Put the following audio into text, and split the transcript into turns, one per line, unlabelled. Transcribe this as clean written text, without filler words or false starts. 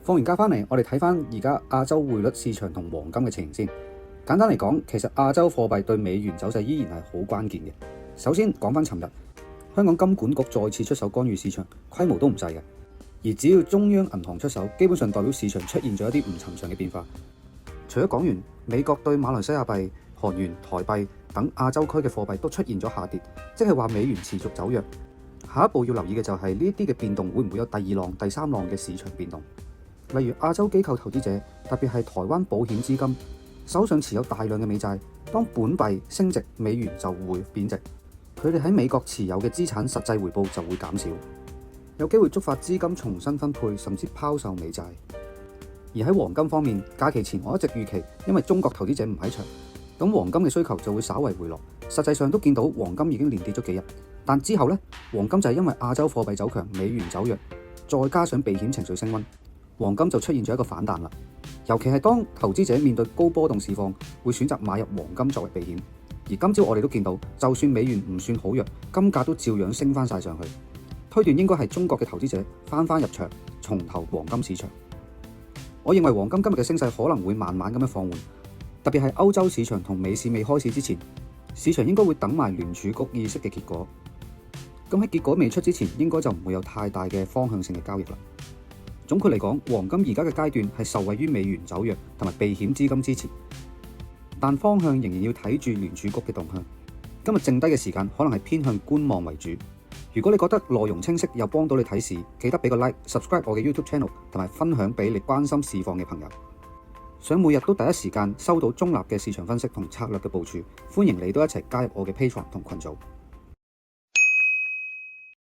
放完假翻嚟，我哋睇翻而家亞洲匯率市場同黃金嘅情形先。簡單嚟講，其實亞洲貨幣對美元走勢依然係好關鍵嘅。首先講翻尋日，香港金管局再次出手干預市場，規模都唔細嘅。而只要中央銀行出手，基本上代表市場出現咗一啲唔尋常嘅變化。除咗港元，美國對馬來西亞幣、韓元、台幣等亞洲區嘅貨幣都出現咗下跌，即係話美元持續走弱。下一步要留意嘅就係呢啲嘅變動會唔會有第二浪、第三浪嘅市場變動。例如亞洲機構投資者，特別係台灣保險資金，手上持有大量嘅美債，當本幣升值，美元就會貶值，佢哋喺美國持有嘅資產實際回報就會減少，有機會觸發資金重新分配，甚至拋售美債。而喺黃金方面，假期前我一直預期，因為中國投資者唔喺場，咁黃金嘅需求就會稍為回落。實際上都見到黃金已經連跌咗幾日，但之後呢，黃金就係因為亞洲貨幣走強，美元走弱，再加上避險情緒升溫，黃金就出現咗一個反彈啦。尤其係當投資者面對高波動市況，會選擇買入黃金作為避險。而今朝我哋都見到，就算美元唔算好弱，金價都照樣升翻晒上去。推斷應該係中國嘅投資者翻入場，重投黃金市場。我認為黃金今日嘅升勢可能會慢慢咁樣放緩，特別係歐洲市場同美市未開市之前，市場應該會等埋聯儲局議息嘅結果。咁喺結果未出之前，應該就唔會有太大嘅方向性嘅交易啦。總括嚟講，黃金而家嘅階段係受惠於美元走弱同埋避險資金支持，但方向仍然要睇住聯儲局嘅動向。今日剩低嘅時間可能係偏向觀望為主。如果你覺得內容清晰又幫到你睇市，記得俾個 like、subscribe 我嘅 YouTube channel 同埋分享俾你關心市況嘅朋友。想每日都第一時間收到中立嘅市場分析同策略嘅部署，歡迎你都一齊加入我嘅 Patreon 同群組。